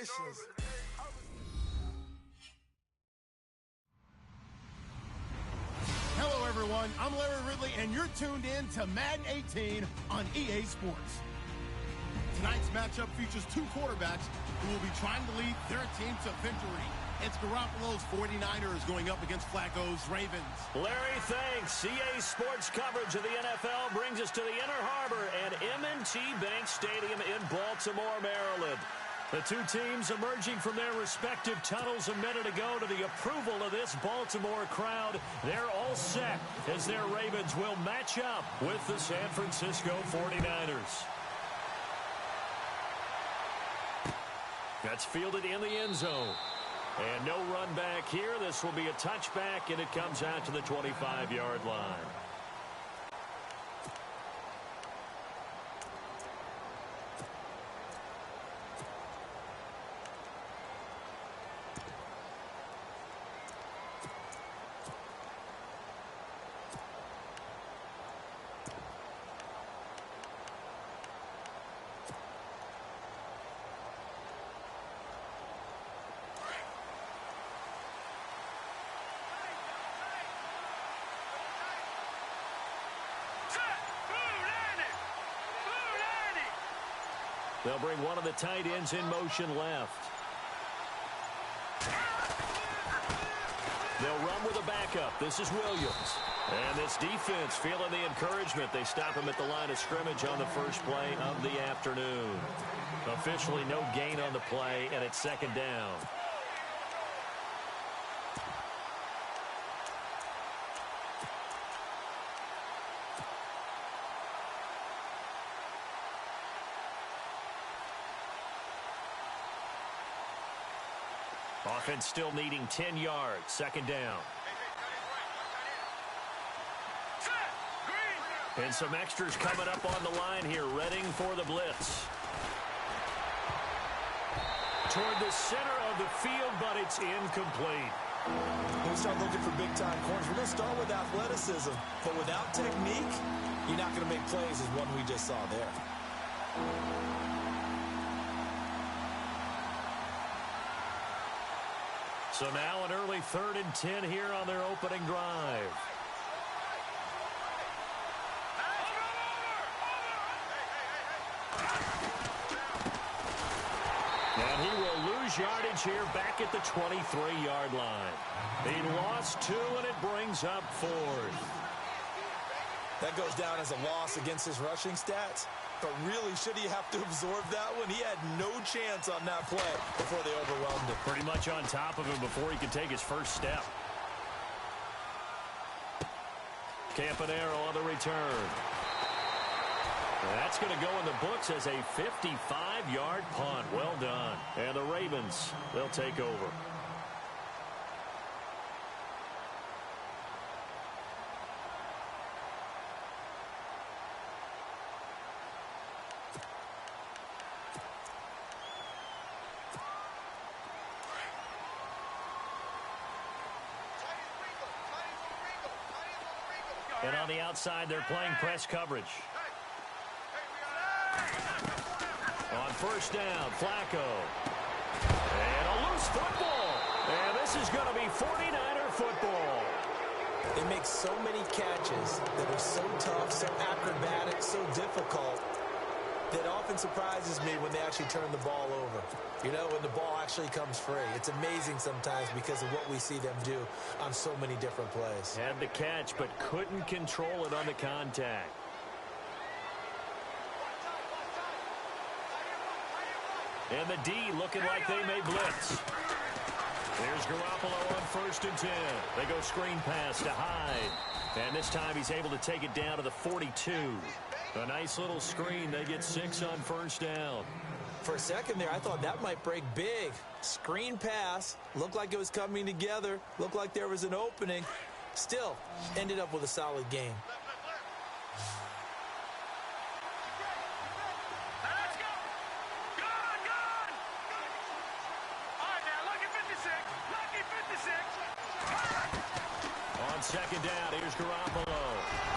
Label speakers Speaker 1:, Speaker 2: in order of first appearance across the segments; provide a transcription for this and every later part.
Speaker 1: delicious.
Speaker 2: Hello, everyone. I'm Larry Ridley, and you're tuned in to Madden 18 on EA Sports. Tonight's matchup features two quarterbacks who will be trying to lead their team to victory. It's Garoppolo's 49ers going up against Flacco's Ravens.
Speaker 3: Larry, thanks. EA Sports coverage of the NFL brings us to the Inner Harbor at M&T Bank Stadium in Baltimore, Maryland. The two teams emerging from their respective tunnels a minute ago to the approval of this Baltimore crowd. They're all set as their Ravens will match up with the San Francisco 49ers. That's fielded in the end zone. And no run back here. This will be a touchback, and it comes out to the 25-yard line. They'll bring one of the tight ends in motion left. They'll run with a backup. This is Williams. And this defense feeling the encouragement. They stop him at the line of scrimmage on the first play of the afternoon. Officially no gain on the play, and it's second down. Offense still needing 10 yards. Second down. And some extras coming up on the line here, readying for the blitz. Toward the center of the field, but it's incomplete.
Speaker 1: When we start looking for big-time corners, we're going to start with athleticism. But without technique, you're not going to make plays as one we just saw there.
Speaker 3: So now an early 3rd and 10 here on their opening drive. And he will lose yardage here back at the 23-yard line. He lost 2, and it brings up 4th.
Speaker 1: That goes down as a loss against his rushing stats. But really, should he have to absorb that one? He had no chance on that play before they overwhelmed him.
Speaker 3: Pretty much on top of him before he could take his first step. Campanaro on the return. That's going to go in the books as a 55-yard punt. Well done. And the Ravens, they'll take over. And on the outside, they're playing press coverage. On first down, Flacco. And a loose football. And this is going to be 49er football.
Speaker 1: They make so many catches that are so tough, so acrobatic, so difficult, that often surprises me when they actually turn the ball over. You know, when the ball actually comes free. It's amazing sometimes because of what we see them do on so many different plays.
Speaker 3: Had the catch, but couldn't control it on the contact. And the D looking like they may blitz. There's Garoppolo on 1st and 10. They go screen pass to Hyde. And this time he's able to take it down to the 42. A nice little screen. They get 6 on first down.
Speaker 1: For a second there, I thought that might break big. Screen pass. Looked like it was coming together. Looked like there was an opening. Still, ended up with a solid game.
Speaker 3: On second down, here's Garoppolo.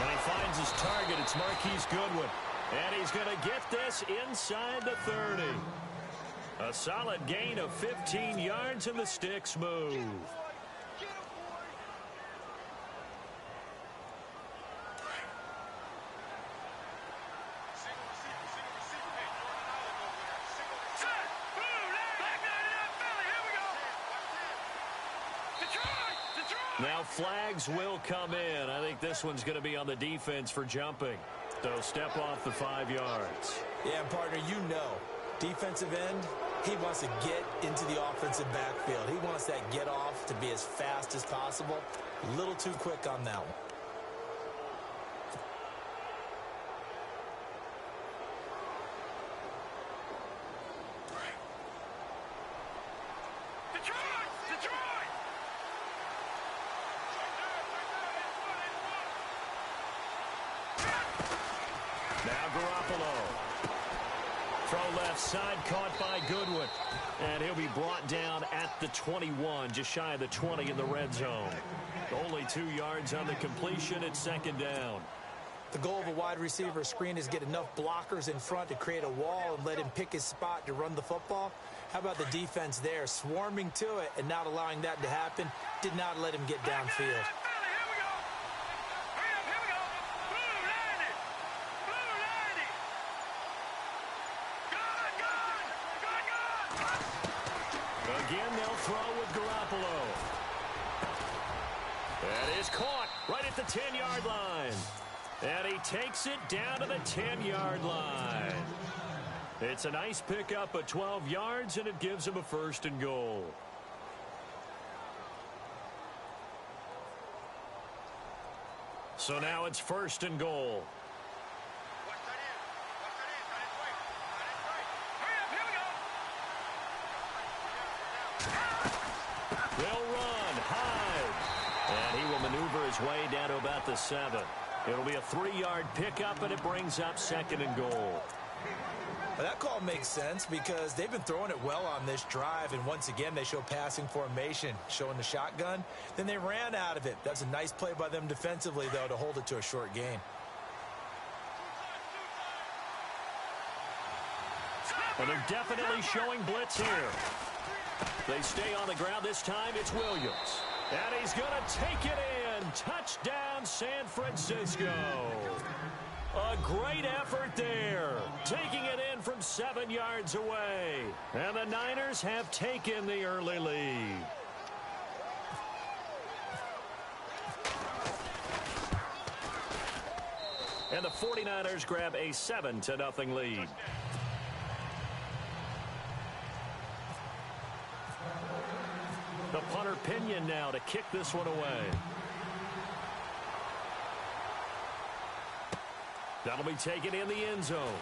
Speaker 3: And he finds his target. It's Marquise Goodwin. And he's going to get this inside the 30. A solid gain of 15 yards, and the sticks move. Now flags will come in. I think this one's going to be on the defense for jumping. So step off the 5 yards.
Speaker 1: Yeah, partner, you know, defensive end, he wants to get into the offensive backfield. He wants that get off to be as fast as possible. A little too quick on that one.
Speaker 3: Side caught by Goodwin, and he'll be brought down at the 21, just shy of the 20 in the red zone. Only 2 yards on the completion. It's second down.
Speaker 1: The goal of a wide receiver screen is get enough blockers in front to create a wall and let him pick his spot to run the football. How about the defense there, swarming to it and not allowing that to happen? Did not let him get downfield.
Speaker 3: Again, they'll throw with Garoppolo. That is caught right at the 10-yard line. And he takes it down to the 10-yard line. It's a nice pickup of 12 yards, and it gives him a 1st and goal. So now it's 1st and goal. They'll run, hide, and he will maneuver his way down to about the 7. It'll be a 3-yard pickup, and it brings up 2nd and goal.
Speaker 1: Well, that call makes sense because they've been throwing it well on this drive, and once again they show passing formation, showing the shotgun. Then they ran out of it. That's a nice play by them defensively, though, to hold it to a short gain.
Speaker 3: And they're definitely showing blitz here. They stay on the ground. This time it's Williams. And he's going to take it in. Touchdown, San Francisco. A great effort there. Taking it in from 7 yards away. And the Niners have taken the early lead. And the 49ers grab a 7-0 lead. The punter Pinion now to kick this one away. That'll be taken in the end zone.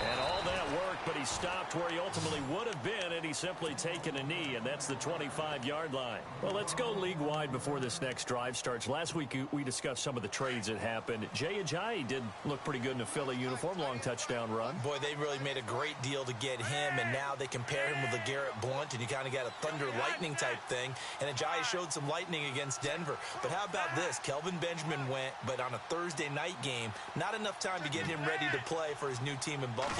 Speaker 3: And all that work, but he stopped where he ultimately would have been, and he's simply taken a knee, and that's the 25-yard line. Well, let's go league-wide before this next drive starts. Last week, we discussed some of the trades that happened. Jay Ajayi did look pretty good in a Philly uniform, long touchdown run.
Speaker 1: Boy, they really made a great deal to get him, and now they compare him with LeGarrette Blount, and you kind of got a thunder-lightning type thing, and Ajayi showed some lightning against Denver. But how about this? Kelvin Benjamin went, but on a Thursday night game, not enough time to get him ready to play for his new team in Buffalo.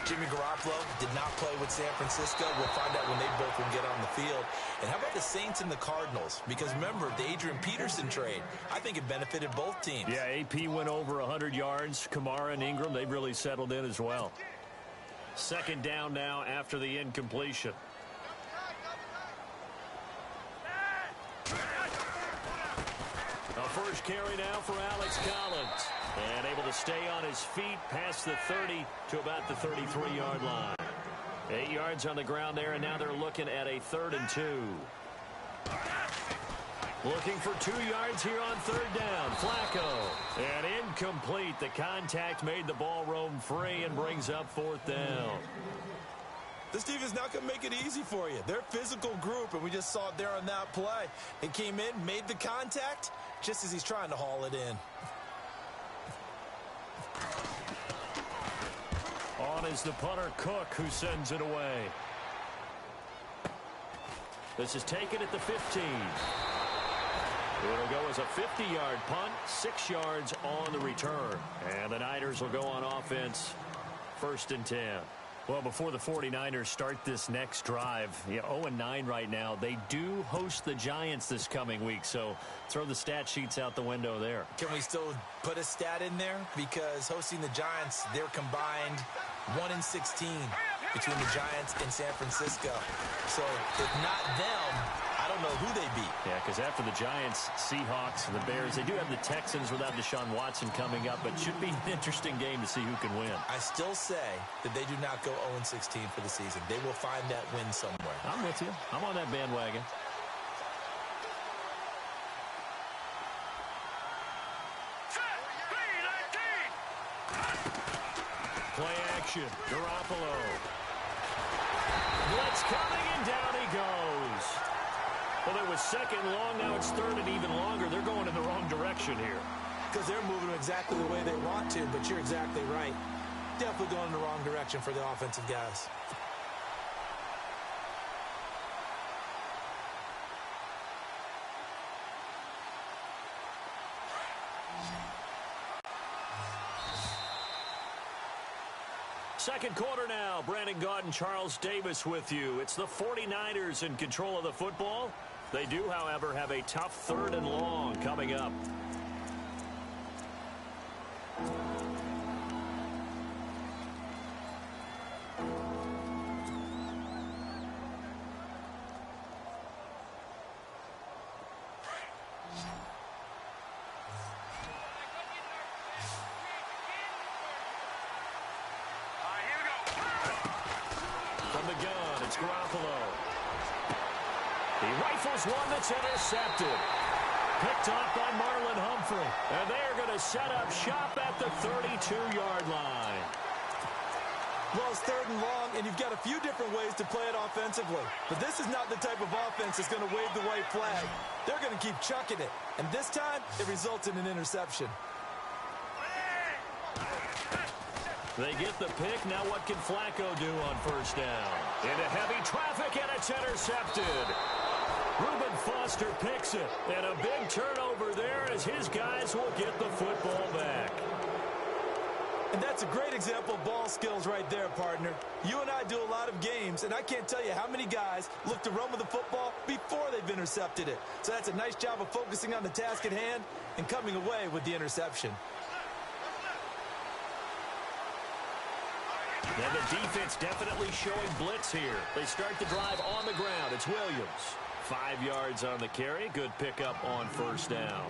Speaker 1: Jimmy Garoppolo did not play with San Francisco. We'll find out when they both will get on the field. And how about the Saints and the Cardinals? Because remember, the Adrian Peterson trade, I think it benefited both teams.
Speaker 3: Yeah, AP went over 100 yards. Kamara and Ingram, they've really settled in as well. Second down now after the incompletion. A first carry now for Alex Collins. And able to stay on his feet past the 30 to about the 33-yard line. 8 yards on the ground there, and now they're looking at a 3rd and 2. Looking for 2 yards here on 3rd down. Flacco. And incomplete. The contact made the ball roam free and brings up 4th down.
Speaker 1: This team is not going to make it easy for you. They're a physical group, and we just saw it there on that play. They came in, made the contact, just as he's trying to haul it in.
Speaker 3: On is the punter, Cook, who sends it away. This is taken at the 15. It'll go as a 50-yard punt, 6 yards on the return. And the Niners will go on offense, 1st and 10. Well, before the 49ers start this next drive, 0-9 right now, they do host the Giants this coming week, so throw the stat sheets out the window there.
Speaker 1: Can we still put a stat in there? Because hosting the Giants, they're combined 1-16 between the Giants and San Francisco. So if not them, I don't know who they beat.
Speaker 3: Yeah, because after the Giants, Seahawks, and the Bears, they do have the Texans without Deshaun Watson coming up, but should be an interesting game to see who can win.
Speaker 1: I still say that they do not go 0-16 for the season. They will find that win somewhere.
Speaker 3: I'm with you. I'm on that bandwagon. Play action. Garoppolo. Blitz coming, and down he goes. Well, it was second long. Now it's third and even longer. They're going in the wrong direction here.
Speaker 1: Because they're moving exactly the way they want to, but you're exactly right. Definitely going in the wrong direction for the offensive guys.
Speaker 3: Second quarter now. Brandon Gaudin and Charles Davis with you. It's the 49ers in control of the football. They do, however, have a tough third and long coming up. From the gun, it's Garoppolo. He rifles one that's intercepted. Picked off by Marlon Humphrey. And they are going to set up shop at the 32-yard line.
Speaker 1: Well, it's third and long, and you've got a few different ways to play it offensively. But this is not the type of offense that's going to wave the white flag. They're going to keep chucking it. And this time, it results in an interception.
Speaker 3: They get the pick. Now what can Flacco do on first down? Into heavy traffic, and it's intercepted. Reuben Foster picks it. And a big turnover there as his guys will get the football back.
Speaker 1: And that's a great example of ball skills right there, partner. You and I do a lot of games, and I can't tell you how many guys look to run with the football before they've intercepted it. So that's a nice job of focusing on the task at hand and coming away with the interception.
Speaker 3: And the defense definitely showing blitz here. They start the drive on the ground. It's Williams. 5 yards on the carry. Good pickup on first down.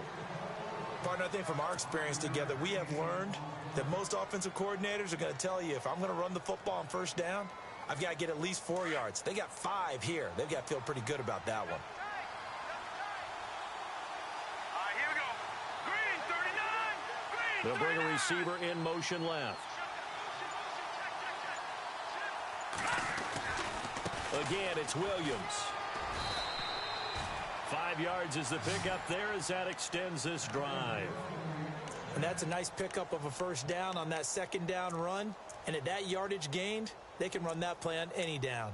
Speaker 1: Partner, I think from our experience together, we have learned that most offensive coordinators are going to tell you, if I'm going to run the football on first down, I've got to get at least 4 yards. They got 5 here. They've got to feel pretty good about that one.
Speaker 4: Here we go. Green, 39. Green,
Speaker 3: They'll bring a receiver in motion left. Again, it's Williams. 5 yards is the pickup there as that extends this drive.
Speaker 1: And that's a nice pickup of a first down on that second down run. And at that yardage gained, they can run that play on any down.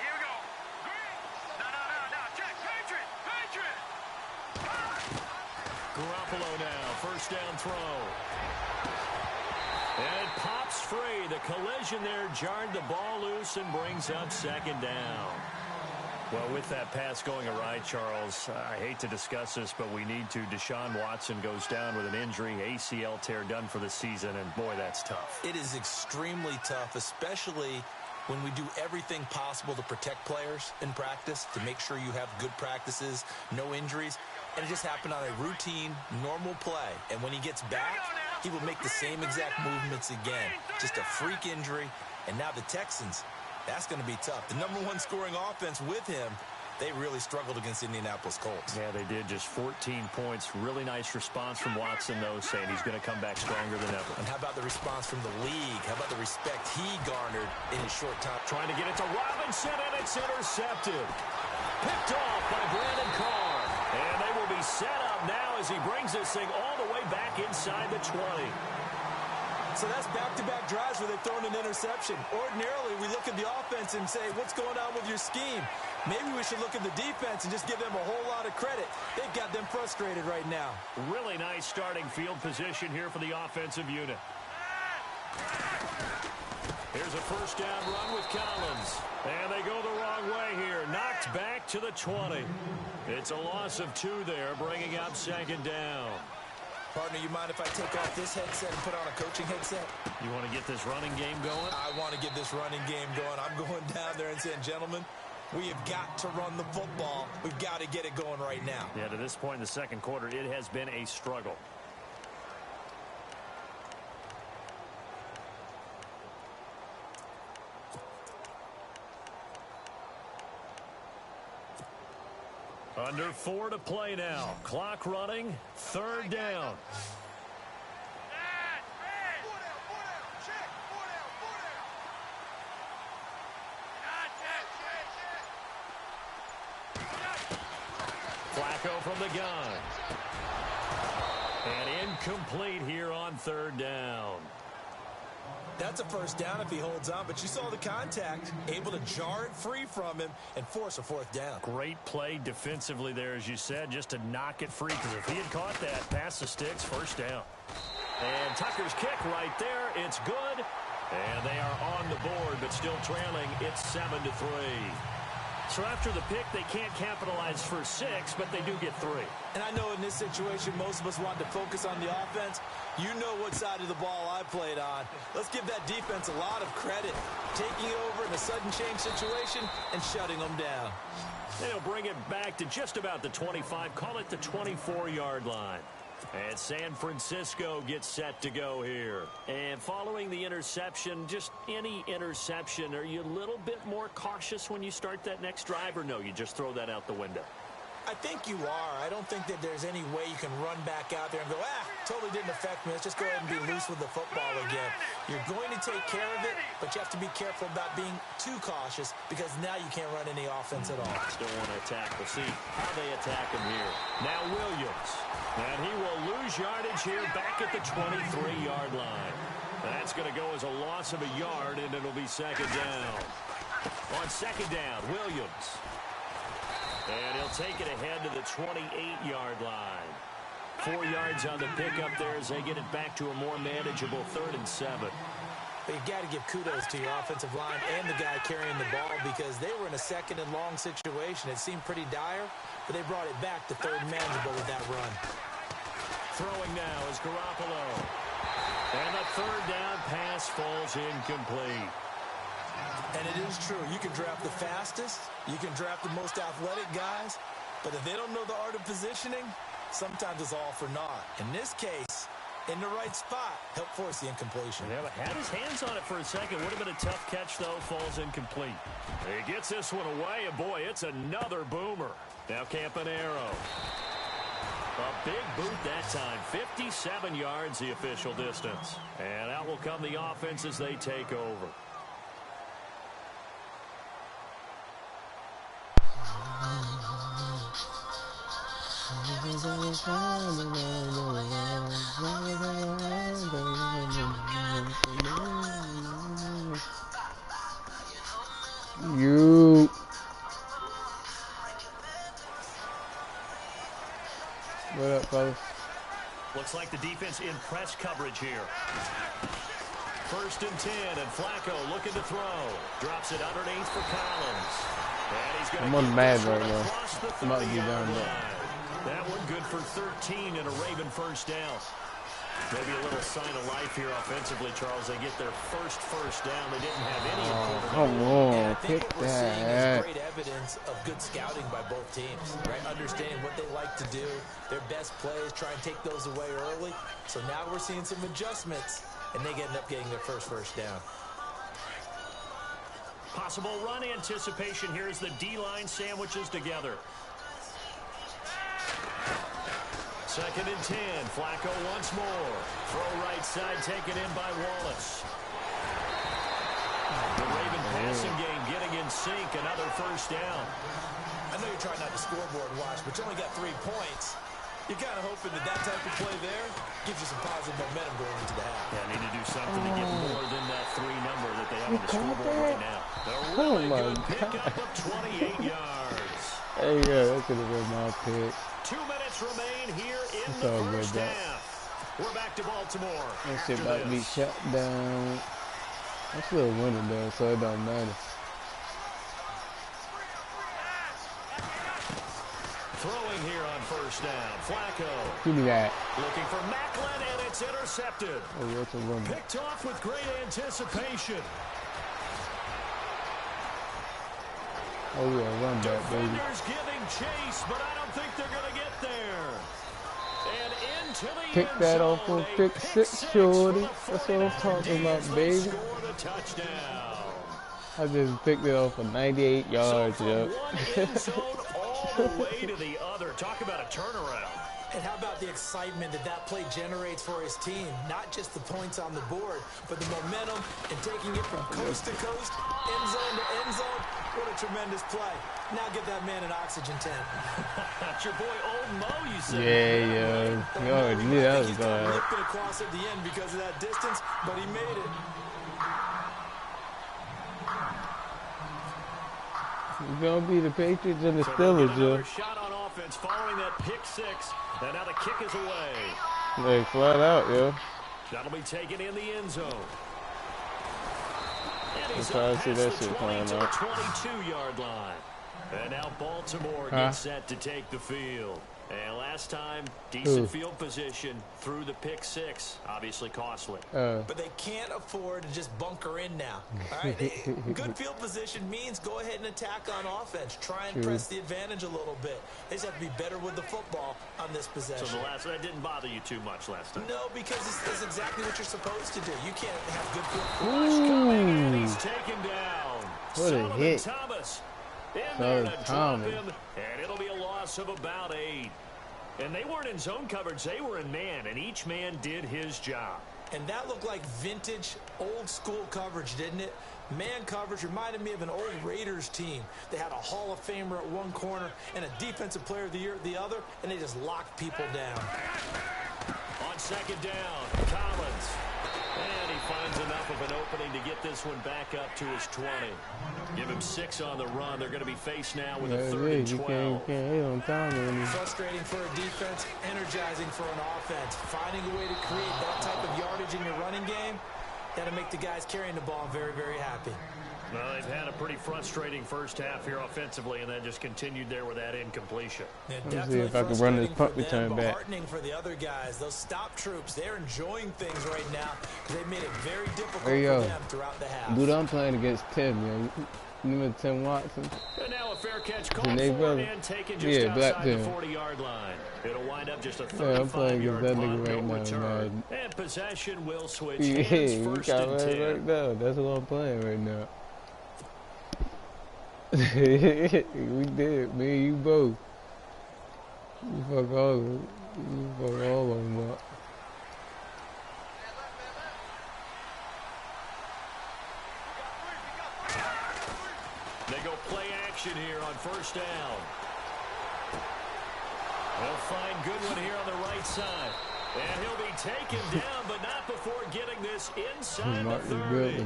Speaker 4: Here we go. Green. No. Check. Patriot.
Speaker 3: Garoppolo now, first down throw. And it pops free. The collision there jarred the ball loose and brings up second down. Well, with that pass going awry, Charles, I hate to discuss this, but we need to. Deshaun Watson goes down with an injury, ACL tear done for the season, and boy, that's tough.
Speaker 1: It is extremely tough, especially when we do everything possible to protect players in practice, to make sure you have good practices, no injuries. And it just happened on a routine, normal play. And when he gets back, he will make the same exact movements again. Just a freak injury. And now the Texans, that's going to be tough. The number 1 scoring offense with him, they really struggled against Indianapolis Colts.
Speaker 3: Yeah, they did. Just 14 points. Really nice response from Watson, though, saying he's going to come back stronger than ever.
Speaker 1: And how about the response from the league? How about the respect he garnered in his short time?
Speaker 3: Trying to get it to Robinson, and it's intercepted. Picked off by Brandon Carr. And they will be set up now as he brings this thing all the way back inside the 20.
Speaker 1: So that's back-to-back drives where they've thrown an interception. Ordinarily, we look at the offense and say, what's going on with your scheme? Maybe we should look at the defense and just give them a whole lot of credit. They've got them frustrated right now.
Speaker 3: Really nice starting field position here for the offensive unit. Here's a first down run with Collins. And they go the wrong way here. Knocked back to the 20. It's a loss of 2 there, bringing up second down.
Speaker 1: Partner, you mind if I take off this headset and put on a coaching headset?
Speaker 3: You want to get this running game going?
Speaker 1: I want to get this running game going. I'm going down there and saying, gentlemen, we have got to run the football. We've got to get it going right now.
Speaker 3: Yeah, to this point in the second quarter, it has been a struggle. Under 4 to play now. Clock running. Third down. Flacco from the gun. And incomplete here on third down.
Speaker 1: That's a first down if he holds on, but you saw the contact, able to jar it free from him and force a fourth down.
Speaker 3: Great play defensively there, as you said, just to knock it free, because if he had caught that, past the sticks, first down. And Tucker's kick right there, it's good. And they are on the board, but still trailing. It's 7-3. So after the pick, they can't capitalize for 6, but they do get 3.
Speaker 1: And I know in this situation, most of us want to focus on the offense. You know what side of the ball I played on. Let's give that defense a lot of credit. Taking over in a sudden change situation and shutting them down.
Speaker 3: They'll bring it back to just about the 25. Call it the 24-yard line. And San Francisco gets set to go here. And following the interception, just any interception, are you a little bit more cautious when you start that next drive, or no, you just throw that out the window?
Speaker 1: I think you are. I don't think that there's any way you can run back out there and go, totally didn't affect me. Let's just go ahead and be loose with the football again. You're going to take care of it, but you have to be careful about being too cautious, because now you can't run any offense at all.
Speaker 3: Still want to attack. We'll see how they attack him here. Now Williams. And he will lose yardage here back at the 23-yard line. That's going to go as a loss of a yard, and it'll be second down. On second down, Williams. And he'll take it ahead to the 28-yard line. 4 yards on the pickup there as they get it back to a more manageable 3rd and 7.
Speaker 1: But you got to give kudos to your offensive line and the guy carrying the ball, because they were in a second and long situation. It seemed pretty dire, but they brought it back to 3rd and manageable with that run.
Speaker 3: Throwing now is Garoppolo. And the 3rd down pass falls incomplete.
Speaker 1: And it is true. You can draft the fastest. You can draft the most athletic guys. But if they don't know the art of positioning, sometimes it's all for naught. In this case, in the right spot, help force the incompletion.
Speaker 3: Yeah, but had his hands on it for a second. Would have been a tough catch, though. Falls incomplete. He gets this one away, and boy, it's another boomer. Now Campanaro. A big boot that time. 57 yards the official distance. And out will come the offense as they take over.
Speaker 5: You. What up, fellas?
Speaker 3: Looks like the defense in press coverage here. 1st and 10, and Flacco looking to throw. Drops it underneath for Collins. And he's going to
Speaker 5: I'm on mad right now.
Speaker 3: I'm
Speaker 5: about to be down there.
Speaker 3: That one good for 13 and a Raven first down. Maybe a little sign of life here offensively, Charles. They get their first down. They didn't have any.
Speaker 5: Come on,
Speaker 1: and I think
Speaker 5: pick
Speaker 1: what we're seeing is
Speaker 5: that.
Speaker 1: great evidence of good scouting by both teams, right? Understanding what they like to do, their best plays, try and take those away early. So now we're seeing some adjustments, and they end up getting their first down.
Speaker 3: Possible run anticipation here as the D-line sandwiches together. 2nd and 10. Flacco once more. Throw right side taken in by Wallace. The Raven passing game getting in sync. Another first down.
Speaker 1: I know you're trying not to scoreboard watch, but you only got 3 points. You're kind of hoping that type of play there gives you some positive momentum going into the half.
Speaker 3: Yeah, need to do something to get more than that 3 number that they have on the scoreboard right now. A
Speaker 5: Oh
Speaker 3: really
Speaker 5: my
Speaker 3: good
Speaker 5: God.
Speaker 3: pickup of 28 yards.
Speaker 5: Hey, yeah, that could have been my pick.
Speaker 3: 2 minutes remain here in
Speaker 5: It's
Speaker 3: the
Speaker 5: all good,
Speaker 3: first
Speaker 5: though.
Speaker 3: half. We're back to Baltimore.
Speaker 5: That shit
Speaker 3: after
Speaker 5: about to be
Speaker 3: this.
Speaker 5: shut down. I'm still winning though, so it don't matter.
Speaker 3: Throwing here on first down. Flacco
Speaker 5: Give me that.
Speaker 3: looking for Macklin, and it's intercepted.
Speaker 5: Oh, that's a run.
Speaker 3: Picked off with great anticipation.
Speaker 5: Oh yeah, run back, baby.
Speaker 3: Defenders giving chase, but I don't think they're going to get there. And into the
Speaker 5: Pick
Speaker 3: end
Speaker 5: that
Speaker 3: zone,
Speaker 5: off on
Speaker 3: a
Speaker 5: pick six, shorty. That's what I'm talking about, baby.
Speaker 3: Score the touchdown.
Speaker 5: I just picked it off for 98 yards,
Speaker 3: so
Speaker 5: yo.
Speaker 3: from one end zone all the way to the other. Talk about a turnaround.
Speaker 1: And how about the excitement that play generates for his team? Not just the points on the board, but the momentum and taking it from coast to coast, end zone to end zone. What a tremendous play. Now get that man an oxygen tank.
Speaker 3: That's your boy Old Mo, you said.
Speaker 5: Yeah, yo. You already knew that was
Speaker 1: He's
Speaker 5: going
Speaker 1: got
Speaker 5: to
Speaker 1: ripped it across at the end because of that distance, but he made it.
Speaker 5: It's going to be the Patriots and the
Speaker 3: So
Speaker 5: Steelers, yo.
Speaker 3: another shot on offense following that pick six. And now the kick is away.
Speaker 5: Like, flat out, yo.
Speaker 3: That'll be taken in the end zone. And he's
Speaker 5: trying
Speaker 3: up
Speaker 5: to see
Speaker 3: past
Speaker 5: that
Speaker 3: the
Speaker 5: shit
Speaker 3: 20
Speaker 5: coming
Speaker 3: to the
Speaker 5: out.
Speaker 3: 22-yard line. And now Baltimore gets set to take the field. And last time, decent field position through the pick six. Obviously costly.
Speaker 1: But they can't afford to just bunker in now. All right? Good field position means go ahead and attack on offense. Try and press the advantage a little bit. They just have to be better with the football on this possession.
Speaker 3: So that didn't bother you too much last time?
Speaker 1: No, because that's exactly what you're supposed to do. You can't have good field
Speaker 3: Rush coming, and he's taken down.
Speaker 5: What a
Speaker 3: Solomon
Speaker 5: hit.
Speaker 3: Thomas in
Speaker 5: Solomon
Speaker 3: there to drop
Speaker 5: Thomas.
Speaker 3: him, and it'll be a loss of about 8. And they weren't in zone coverage. They were in man, and each man did his job.
Speaker 1: And that looked like vintage, old-school coverage, didn't it? Man coverage reminded me of an old Raiders team. They had a Hall of Famer at one corner and a Defensive Player of the Year at the other, and they just locked people down.
Speaker 3: On second down, Collins. And he finds enough of an opening to get this one back up to his 20. Give him 6 on the run. They're going to be faced now with a 3rd and 12.
Speaker 5: You can't hit on time, man.
Speaker 1: Frustrating for a defense, energizing for an offense. Finding a way to create that type of yardage in your running game, that'll make the guys carrying the ball very, very happy.
Speaker 3: Well, they've had a pretty frustrating first half here offensively, and then just continued there with that incompletion.
Speaker 5: Let me see if I can run this punt return back.
Speaker 1: Heartening for the other guys. Those stop troops, they're enjoying things right now because they've made it very difficult for them throughout the half.
Speaker 5: Dude, I'm playing against Tim, yo. You remember Tim Watson?
Speaker 3: And now a fair catch called for and taken just outside the 40-yard line. It'll wind up just a 35-yard punt, no return. And possession will switch hands, first and 10.
Speaker 5: Right now. That's what I'm playing right now. We did, me and you both. You fuck all of them. You fuck all of them up.
Speaker 3: They go play action here on first down. They'll find Goodwin here on the right side. And he'll be taken down, but not before getting this inside the 30.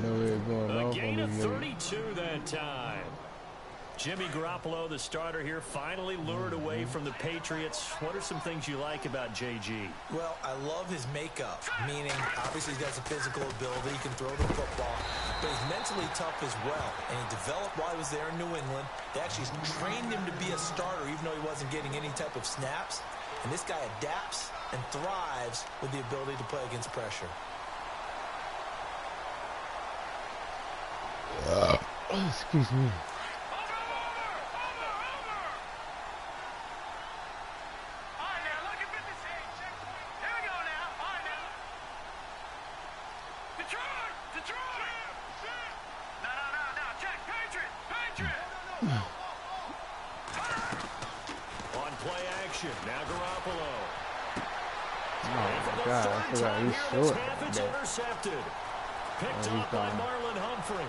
Speaker 3: A gain of 32 that time. Jimmy Garoppolo, the starter here, finally lured away from the Patriots. What are some things you like about JG?
Speaker 1: Well, I love his makeup, meaning obviously he's got some physical ability, he can throw the football, but he's mentally tough as well. And he developed while he was there in New England. They actually trained him to be a starter even though he wasn't getting any type of snaps. And this guy adapts and thrives with the ability to play against pressure.
Speaker 5: Excuse me.
Speaker 3: On play action, now Garoppolo.
Speaker 5: Oh my God, I forgot he's short.
Speaker 3: It's intercepted. Picked up by Marlon Humphrey.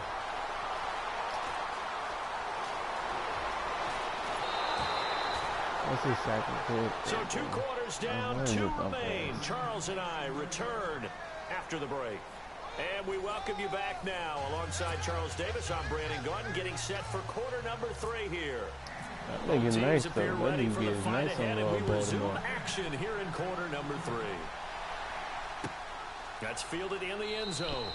Speaker 5: That's his second hit.
Speaker 3: So 2 quarters down, 2 remain. Charles and I return after the break. And we welcome you back now. Alongside Charles Davis, I'm Brandon Gunn, getting set for quarter number 3 here.
Speaker 5: That nigga nice though.
Speaker 3: Appear
Speaker 5: That
Speaker 3: ready for
Speaker 5: nigga
Speaker 3: the
Speaker 5: is
Speaker 3: fight
Speaker 5: nice
Speaker 3: ahead,
Speaker 5: on
Speaker 3: and we
Speaker 5: Baltimore.
Speaker 3: resume action here in quarter number 3. That's fielded in the end zone.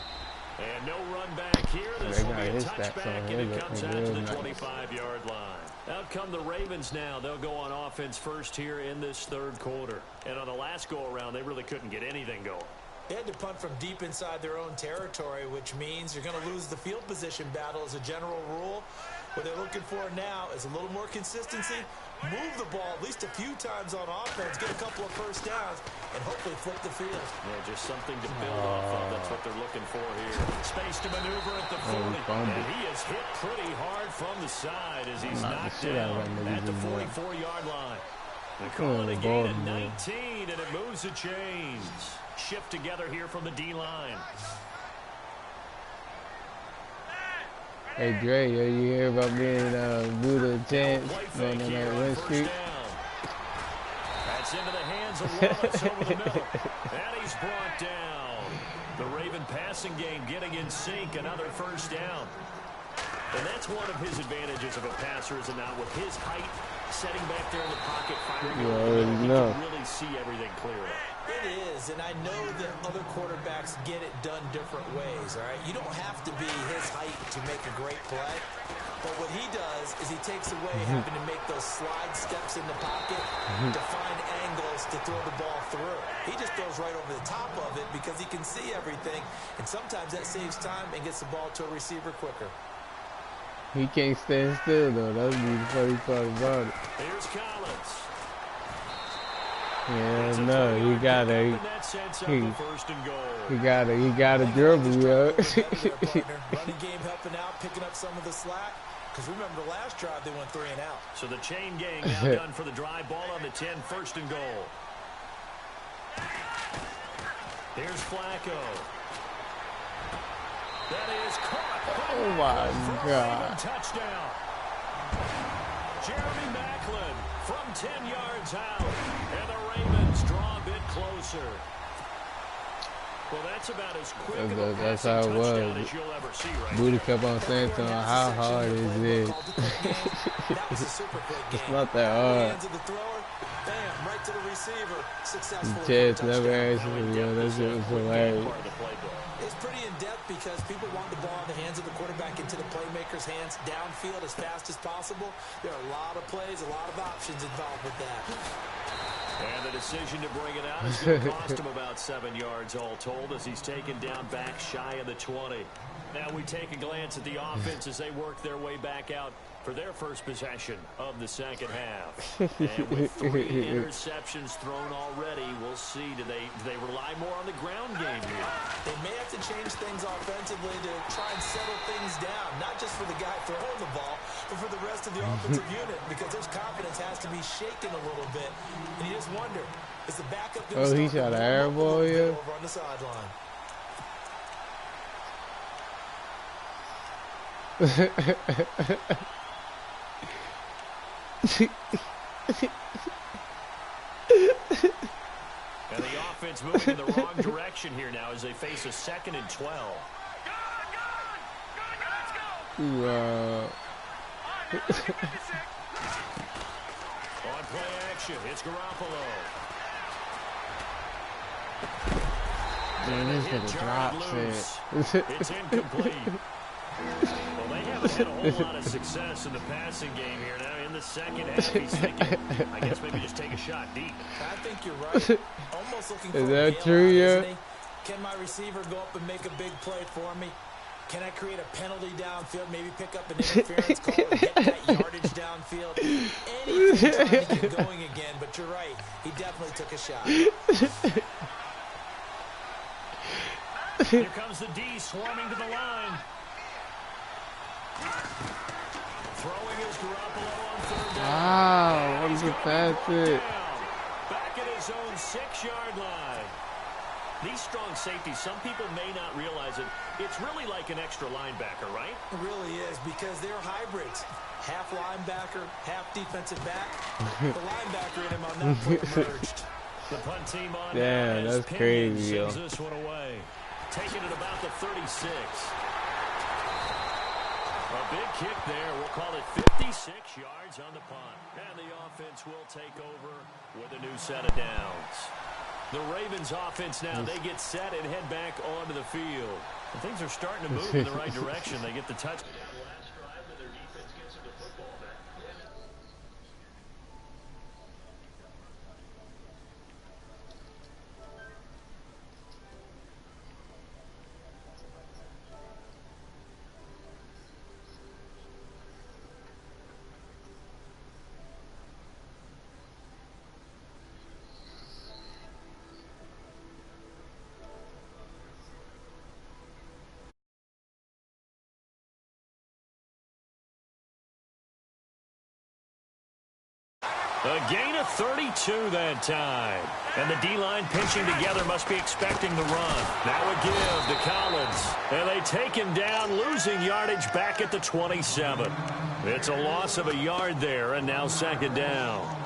Speaker 3: And no run back here. This will be a touchback, and it comes out to the 25-yard line. Out come the Ravens now. They'll go on offense first here in this 3rd quarter. And on the last go-around, they really couldn't get anything going.
Speaker 1: They had to punt from deep inside their own territory, which means you're going to lose the field position battle as a general rule. What they're looking for now is a little more consistency, move the ball at least a few times on offense, get a couple of first downs, and hopefully flip the field.
Speaker 3: Yeah, just something to build off of. That's what they're looking for here. Space to maneuver at the 40. And he is hit pretty hard from the side as he's knocked down at the 44-yard line. They call it a gain at 19, and it moves the chains. Shift together here from the D-line.
Speaker 5: Hey Dre, you hear about being Buddha chance on that win streak?
Speaker 3: That's into the hands of Wallace over the middle. And he's brought down. The Raven passing game getting in sync. Another first down. And that's one of his advantages of a passer, is it not? With his height, setting back there in the pocket, firing, he can really see everything clearly.
Speaker 1: It is, and I know that other quarterbacks get it done different ways, all right? You don't have to be his height to make a great play, but what he does is he takes away having to make those slide steps in the pocket to find angles to throw the ball through. He just throws right over the top of it because he can see everything, and sometimes that saves time and gets the ball to a receiver quicker.
Speaker 5: He can't stand still though. That would be the funny part about it.
Speaker 3: Here's Collins.
Speaker 5: Yeah, no, he gotta dribble, yo.
Speaker 1: Running game helping out, picking up some of the slack. Because remember, the last drive they went 3 and out.
Speaker 3: So the chain gang now done for the drive. Ball on the 10, 1st and goal. Here's Flacco. That is caught.
Speaker 5: Oh my God.
Speaker 3: Touchdown. Jeremy Maclin from 10 yards out. And the Ravens draw a bit closer. Well, that's about as quick of a
Speaker 5: that's how it was.
Speaker 3: as you'll ever see right
Speaker 5: Booty
Speaker 3: there.
Speaker 5: kept on saying to him, how hard is it? It's not that hard.
Speaker 1: Bam, right to the receiver. Successful.
Speaker 5: Chance never answered him, yo. That shit was hilarious.
Speaker 1: It's pretty in-depth because people want the ball in the hands of the quarterback into the playmaker's hands downfield as fast as possible. There are a lot of plays, a lot of options involved with that.
Speaker 3: And the decision to bring it out is going to cost him about 7 yards all told as he's taken down back shy of the 20. Now we take a glance at the offense as they work their way back out for their first possession of the second half. And with 3 interceptions thrown already, we'll see, do they rely more on the ground game here?
Speaker 1: They may have to change things offensively to try and settle things down, not just for the guy throwing the ball, but for the rest of the offensive unit, because their confidence has to be shaken a little bit. And you just wonder, is the backup going to
Speaker 5: he shot an air ball, yeah?
Speaker 1: over on the sideline?
Speaker 3: And the offense moving in the wrong direction here now as they face a 2nd and 12. On play action, it's Garoppolo.
Speaker 5: Man, this nigga drops it.
Speaker 3: It's incomplete. Well, they haven't had a whole lot of success in the passing game here. Now in the second half, he's thinking, I guess maybe just take a shot deep.
Speaker 1: I think you're right. Almost looking for
Speaker 5: Is
Speaker 1: a
Speaker 5: that
Speaker 1: bailout,
Speaker 5: true,
Speaker 1: isn't
Speaker 5: yeah?
Speaker 1: he? Can my receiver go up and make a big play for me? Can I create a penalty downfield, maybe pick up an interference call and get that yardage downfield? Anything trying to get going again, but you're right. He definitely took a shot.
Speaker 3: Here comes the D swarming to the line. Throwing his Garoppolo on 3rd down.
Speaker 5: Wow, what is it, that's it?
Speaker 3: Back at his own 6-yard line. These strong safeties, some people may not realize it. It's really like an extra linebacker, right?
Speaker 1: It really is, because they're hybrids. Half linebacker, half defensive back. The linebacker in him on that play emerged.
Speaker 3: The punt team on.
Speaker 5: Damn, that's crazy, yo.
Speaker 3: Sends this one away. Taking it about the 36. A big kick there. We'll call it 56 yards on the punt. And the offense will take over with a new set of downs. The Ravens offense now, they get set and head back onto the field. And things are starting to move in the right direction. They get the touchdown last drive, and their defense gets them the football back. A gain of 32 that time. And the D-line pinching together must be expecting the run. Now a give to Collins. And they take him down, losing yardage back at the 27. It's a loss of a yard there, and now second down.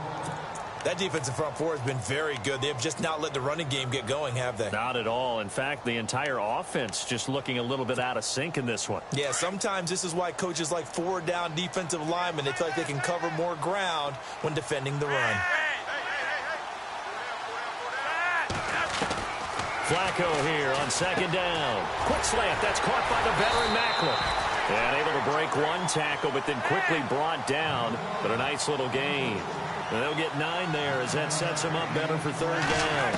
Speaker 1: That defensive front four has been very good. They have just not let the running game get going, have they?
Speaker 3: Not at all. In fact, the entire offense just looking a little bit out of sync in this one.
Speaker 1: Yeah, sometimes this is why coaches like forward-down defensive linemen, they feel like they can cover more ground when defending the run.
Speaker 3: Flacco here on second down. Quick slant. That's caught by the veteran Macklin. And able to break one tackle, but then quickly brought down. But a nice little gain. And they'll get 9 there as that sets them up better for third down.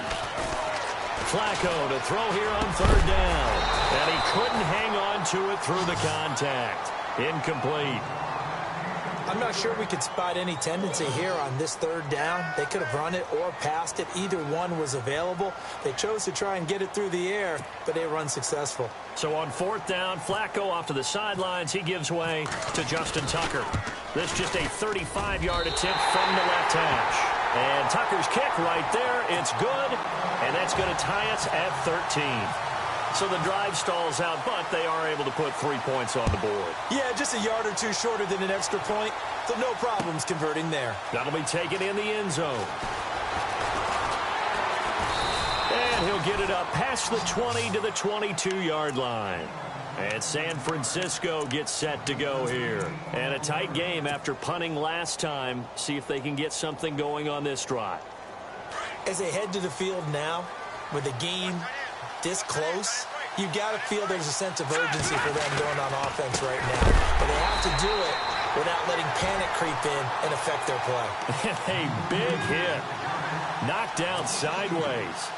Speaker 3: Flacco to throw here on third down. And he couldn't hang on to it through the contact. Incomplete.
Speaker 1: I'm not sure we could spot any tendency here on this third down. They could have run it or passed it. Either one was available. They chose to try and get it through the air, but they run successful.
Speaker 3: So on fourth down, Flacco off to the sidelines. He gives way to Justin Tucker. This just a 35-yard attempt from the left hash. And Tucker's kick right there. It's good, and that's going to tie us at 13. So the drive stalls out, but they are able to put 3 points on the board.
Speaker 1: Yeah, just a yard or two shorter than an extra point, so no problems converting there.
Speaker 3: That'll be taken in the end zone. And he'll get it up past the 20 to the 22-yard line. And San Francisco gets set to go here. And a tight game after punting last time. See if they can get something going on this drive.
Speaker 1: As they head to the field now, with the game this close, you've got to feel there's a sense of urgency for them going on offense right now. But they have to do it without letting panic creep in and affect their play.
Speaker 3: A big hit. Knocked down sideways.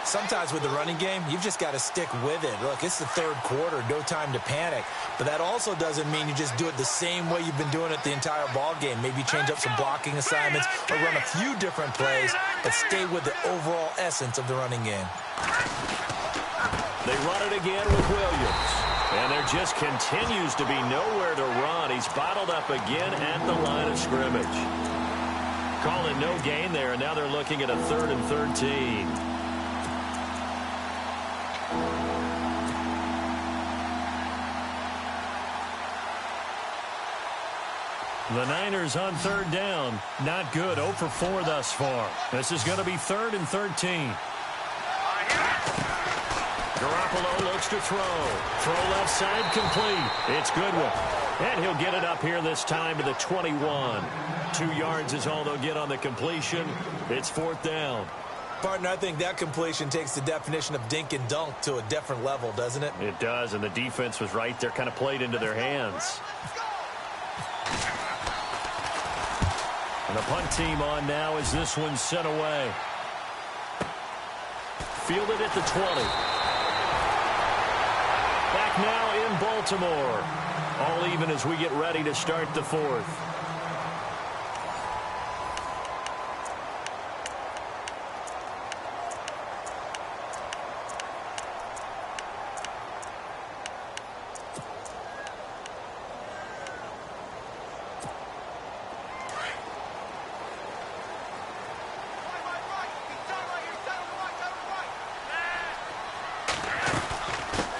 Speaker 1: Sometimes with the running game, you've just got to stick with it. Look, it's the third quarter, no time to panic. But that also doesn't mean you just do it the same way you've been doing it the entire ball game. Maybe change up some blocking assignments or run a few different plays, but stay with the overall essence of the running game.
Speaker 3: They run it again with Williams. And there just continues to be nowhere to run. He's bottled up again at the line of scrimmage. Calling no gain there, and now they're looking at a 3rd and 13. The Niners on third down. Not good. 0 for 4 thus far. This is going to be 3rd and 13. Garoppolo looks to throw. Throw left side complete. It's Goodwin. And he'll get it up here this time to the 21. 2 yards is all they'll get on the completion. It's 4th down.
Speaker 1: Partner, I think that completion takes the definition of dink and dunk to a different level, doesn't it?
Speaker 3: It does, and the defense was right there, kind of played into their hands. And the punt team on now as this one's sent away. Fielded at the 20. Back now in Baltimore. All even as we get ready to start the 4th.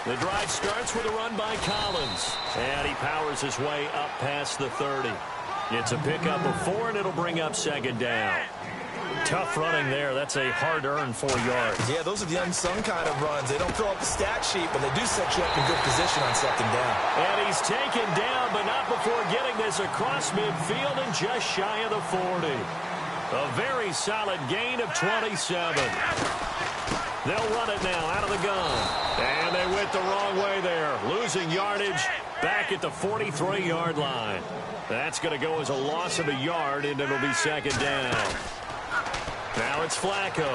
Speaker 3: The drive starts with a run by Collins. And he powers his way up past the 30. It's a pickup of 4, and it'll bring up second down. Tough running there. That's a hard-earned 4 yards.
Speaker 1: Yeah, those are the unsung kind of runs. They don't fill up the stat sheet, but they do set you up in good position on second down.
Speaker 3: And he's taken down, but not before getting this across midfield and just shy of the 40. A very solid gain of 27. They'll run it now out of the gun. And they went the wrong way there. Losing yardage back at the 43-yard line. That's going to go as a loss of a yard, and it'll be second down. Now it's Flacco.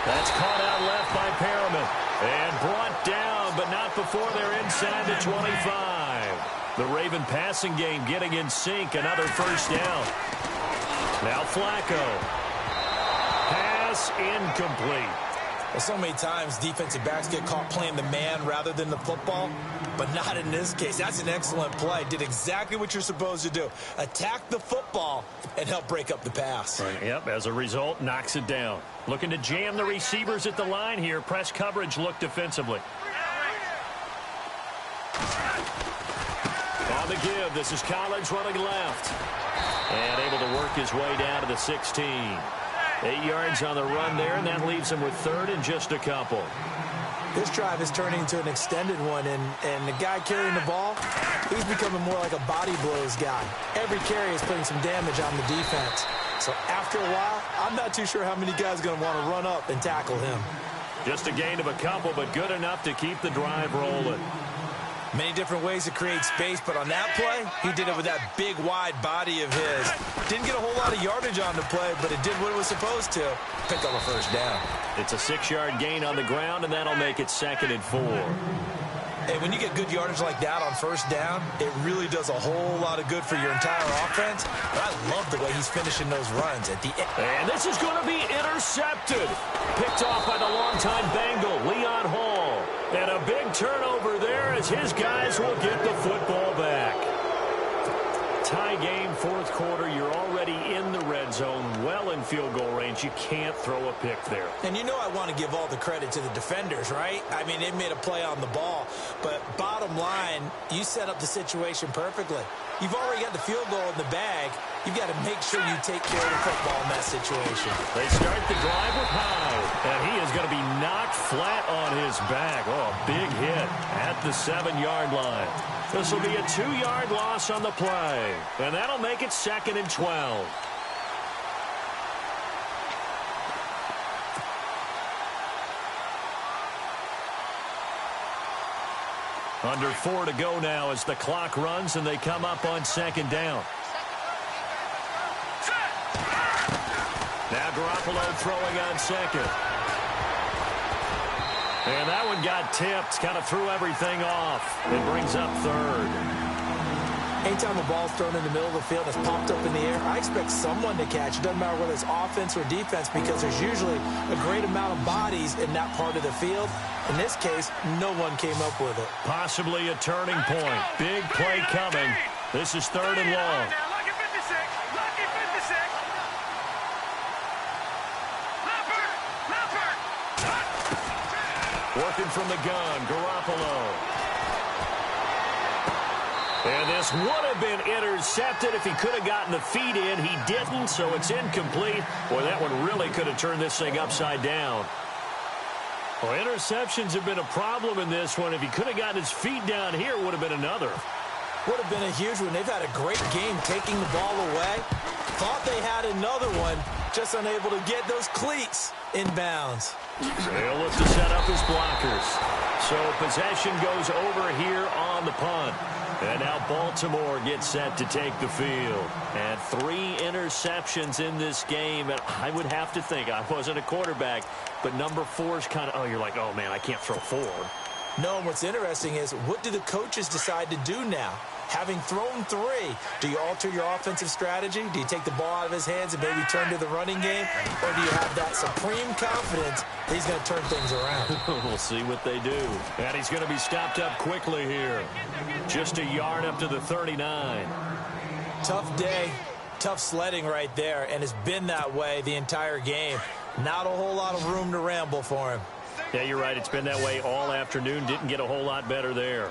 Speaker 3: That's caught out left by Perriman. And brought down, but not before they're inside the 25. The Raven passing game getting in sync. Another first down. Now Flacco. Pass incomplete.
Speaker 1: Well, so many times defensive backs get caught playing the man rather than the football, but not in this case. That's an excellent play. Did exactly what you're supposed to do. Attack the football and help break up the pass.
Speaker 3: Right, yep, as a result, knocks it down. Looking to jam the receivers at the line here. Press coverage look defensively. On the give, this is Collins running left. And able to work his way down to the 16. 8 yards on the run there, and that leaves him with third and just a couple.
Speaker 1: This drive is turning into an extended one, and the guy carrying the ball, he's becoming more like a body blows guy. Every carry is putting some damage on the defense. So after a while, I'm not too sure how many guys are going to want to run up and tackle him.
Speaker 3: Just a gain of a couple, but good enough to keep the drive rolling.
Speaker 1: Many different ways to create space, but on that play, he did it with that big, wide body of his. Didn't get a whole lot of yardage on the play, but it did what it was supposed to. Pick up a first down.
Speaker 3: It's a 6-yard gain on the ground, and that'll make it 2nd and 4.
Speaker 1: Hey, when you get good yardage like that on first down, it really does a whole lot of good for your entire offense. But I love the way he's finishing those runs at the end.
Speaker 3: And this is going to be intercepted. Picked off by the longtime Bengal, Leon Hall. And a big turnover there as his guys will get the football back. Tie game, 4th quarter. You're already in the red zone, well in field goal range. You can't throw a pick there.
Speaker 1: And you know I want to give all the credit to the defenders, right? I mean, they made a play on the ball. But bottom line, you set up the situation perfectly. You've already got the field goal in the bag. You've got to make sure you take care of the football in that situation.
Speaker 3: They start the drive with Hyde, and he is going to be knocked flat on his back. Oh, a big hit at the 7-yard line. This will be a 2-yard loss on the play, and that'll make it 2nd and 12. Under 4 to go now as the clock runs and they come up on 2nd down. Now Garoppolo throwing on 2nd. And that one got tipped, kind of threw everything off. It brings up 3rd.
Speaker 1: Anytime a ball's thrown in the middle of the field that's popped up in the air, I expect someone to catch. It doesn't matter whether it's offense or defense because there's usually a great amount of bodies in that part of the field. In this case, no one came up with it.
Speaker 3: Possibly a turning point. Big play coming. This is 3rd and long.
Speaker 4: Lucky 56. Lucky 56. Leopard.
Speaker 3: Working from the gun, Garoppolo. And this would have been intercepted if he could have gotten the feet in. He didn't, so it's incomplete. Boy, that one really could have turned this thing upside down. Well, interceptions have been a problem in this one. If he could have gotten his feet down here, it would have been another.
Speaker 1: Would have been a huge one. They've had a great game taking the ball away. Thought they had another one, just unable to get those cleats in bounds.
Speaker 3: They'll look to set up his blockers. So possession goes over here on the punt. And now Baltimore gets set to take the field. And 3 interceptions in this game. And I would have to think, I wasn't a quarterback, but number 4 is kind of, oh, you're like, oh, man, I can't throw 4.
Speaker 1: No, and what's interesting is, what do the coaches decide to do now? Having thrown 3, do you alter your offensive strategy? Do you take the ball out of his hands and maybe turn to the running game? Or do you have that supreme confidence that he's going to turn things around?
Speaker 3: We'll see what they do. And he's going to be stopped up quickly here. Just a yard up to the 39.
Speaker 1: Tough day, tough sledding right there, and it's been that way the entire game. Not a whole lot of room to ramble for him.
Speaker 3: Yeah, you're right. It's been that way all afternoon. Didn't get a whole lot better there.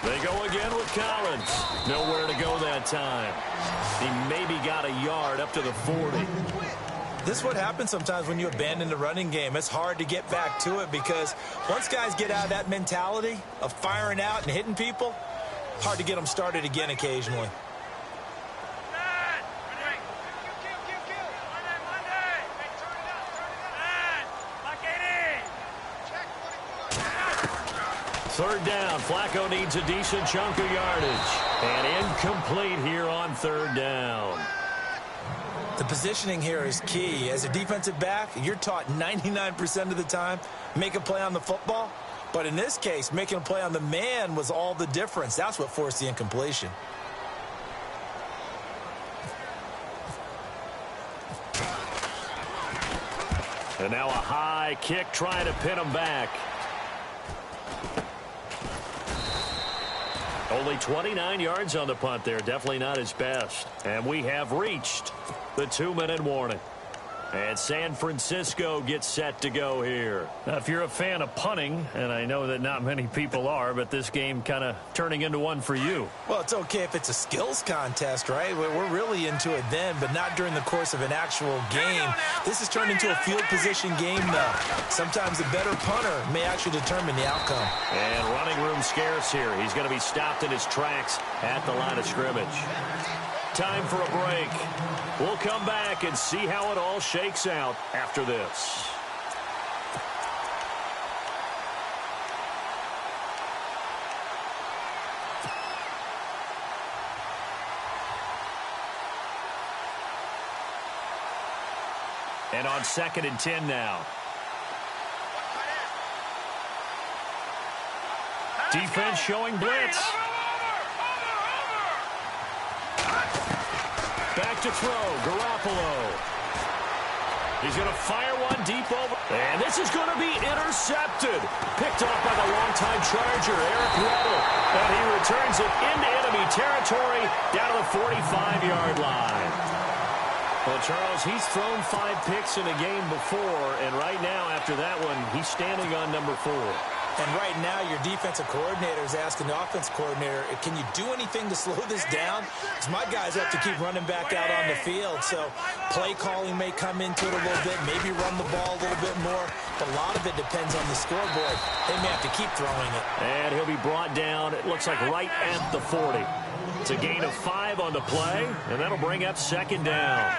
Speaker 3: They go again with Collins. Nowhere to go that time. He maybe got a yard up to the 40.
Speaker 1: This is what happens sometimes when you abandon the running game. It's hard to get back to it because once guys get out of that mentality of firing out and hitting people, hard to get them started again occasionally.
Speaker 3: Third down. Flacco needs a decent chunk of yardage. And incomplete here on third down.
Speaker 1: The positioning here is key. As a defensive back, you're taught 99% of the time, make a play on the football. But in this case, making a play on the man was all the difference. That's what forced the incompletion.
Speaker 3: And now a high kick trying to pin him back. Only 29 yards on the punt there. Definitely not his best. And we have reached the 2-minute warning. And San Francisco gets set to go here. Now, if you're a fan of punting, and I know that not many people are, but this game kind of turning into one for you.
Speaker 1: Well, it's okay if it's a skills contest, right? We're really into it then, but not during the course of an actual game. This has turned into a field position game, though. Sometimes a better punter may actually determine the outcome.
Speaker 3: And running room scarce here. He's going to be stopped in his tracks at the line of scrimmage. Time for a break. We'll come back and see how it all shakes out after this. And on 2nd and 10 now. Defense showing blitz. Back to throw, Garoppolo. He's going to fire one deep over. And this is going to be intercepted. Picked off by the longtime Charger, Eric Weddle. And he returns it into enemy territory down to the 45-yard line. Well, Charles, he's thrown 5 picks in a game before. And right now, after that one, he's standing on number 4.
Speaker 1: And right now, your defensive coordinator is asking the offense coordinator, can you do anything to slow this down? Because my guys have to keep running back out on the field. So play calling may come into it a little bit, maybe run the ball a little bit more. But a lot of it depends on the scoreboard. They may have to keep throwing it.
Speaker 3: And he'll be brought down, it looks like right at the 40. It's a gain of 5 on the play, and that'll bring up 2nd down.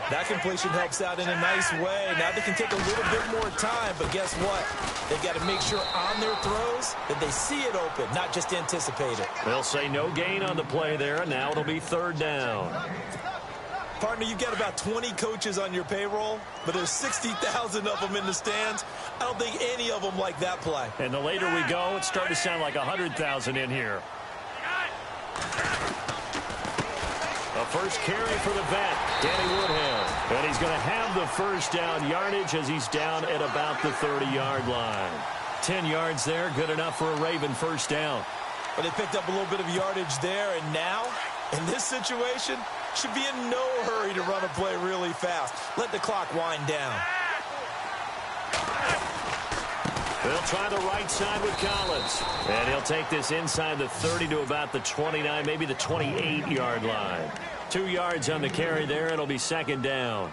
Speaker 1: That completion helps out in a nice way. Now they can take a little bit more time, but guess what? They've got to make sure on their throws that they see it open, not just anticipate it.
Speaker 3: They'll say no gain on the play there, and now it'll be 3rd down.
Speaker 1: Partner, you've got about 20 coaches on your payroll, but there's 60,000 of them in the stands. I don't think any of them like that play.
Speaker 3: And the later we go, it's starting to sound like 100,000 in here. A first carry for the vet, Danny Woodhill. And he's going to have the first down yardage as he's down at about the 30-yard line. 10 yards there, good enough for a Raven first down.
Speaker 1: But they picked up a little bit of yardage there, and now, in this situation, should be in no hurry to run a play really fast. Let the clock wind down.
Speaker 3: They'll try the right side with Collins. And he'll take this inside the 30 to about the 29, maybe the 28-yard line. 2 yards on the carry there. It'll be 2nd down.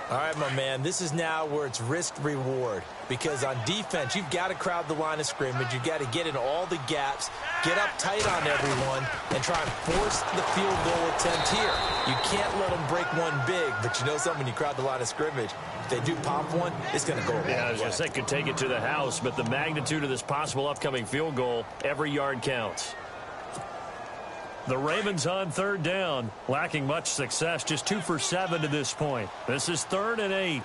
Speaker 1: All right, my man, this is now where it's risk-reward. Because on defense, you've got to crowd the line of scrimmage. You've got to get in all the gaps, get up tight on everyone, and try and force the field goal attempt here. You can't let them break one big, but you know something, when you crowd the line of scrimmage, if they do pop one, it's going to go a long way.
Speaker 3: Yeah, I was going to say, could take it to the house, but the magnitude of this possible upcoming field goal, every yard counts. The Ravens on 3rd down, lacking much success, just 2 for 7 to this point. This is 3rd and 8.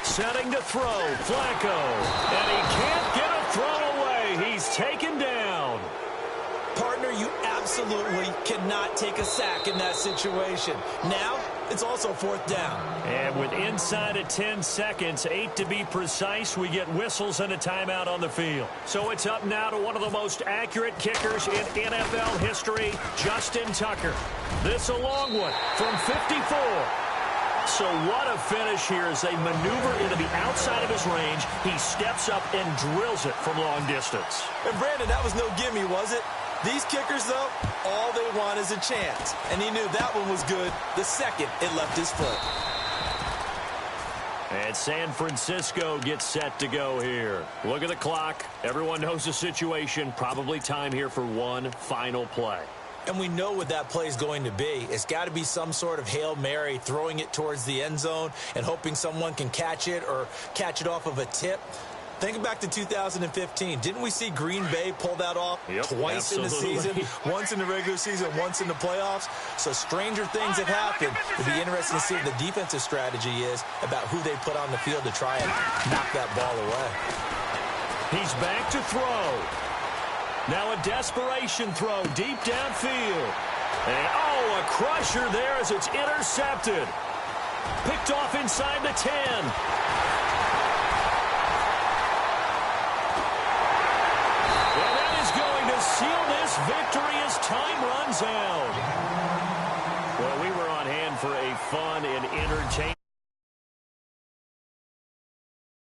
Speaker 3: Setting to throw, Flacco, and he can't get a throw away. He's taken down.
Speaker 1: Partner, you absolutely cannot take a sack in that situation. Now, It's also 4th down.
Speaker 3: And with inside of 10 seconds, 8 to be precise, we get whistles and a timeout on the field. So it's up now to one of the most accurate kickers in NFL history, Justin Tucker. This a long one from 54. So what a finish here as they maneuver into the outside of his range. He steps up and drills it from long distance.
Speaker 1: And Brandon, that was no gimme, was it? These kickers, though, all they want is a chance. And he knew that one was good the second it left his foot.
Speaker 3: And San Francisco gets set to go here. Look at the clock. Everyone knows the situation. Probably time here for one final play.
Speaker 1: And we know what that play is going to be. It's got to be some sort of Hail Mary, throwing it towards the end zone and hoping someone can catch it or catch it off of a tip. Think back to 2015. Didn't we see Green Bay pull that off twice in the season? Once in the regular season, once in the playoffs. So stranger things have happened. It'll be interesting to see what the defensive strategy is about who they put on the field to try and knock that ball away.
Speaker 3: He's back to throw. Now a desperation throw deep downfield. And, oh, a crusher there as it's intercepted. Picked off inside the 10. Seal this victory as time runs out. Well, we were on hand for a fun and entertaining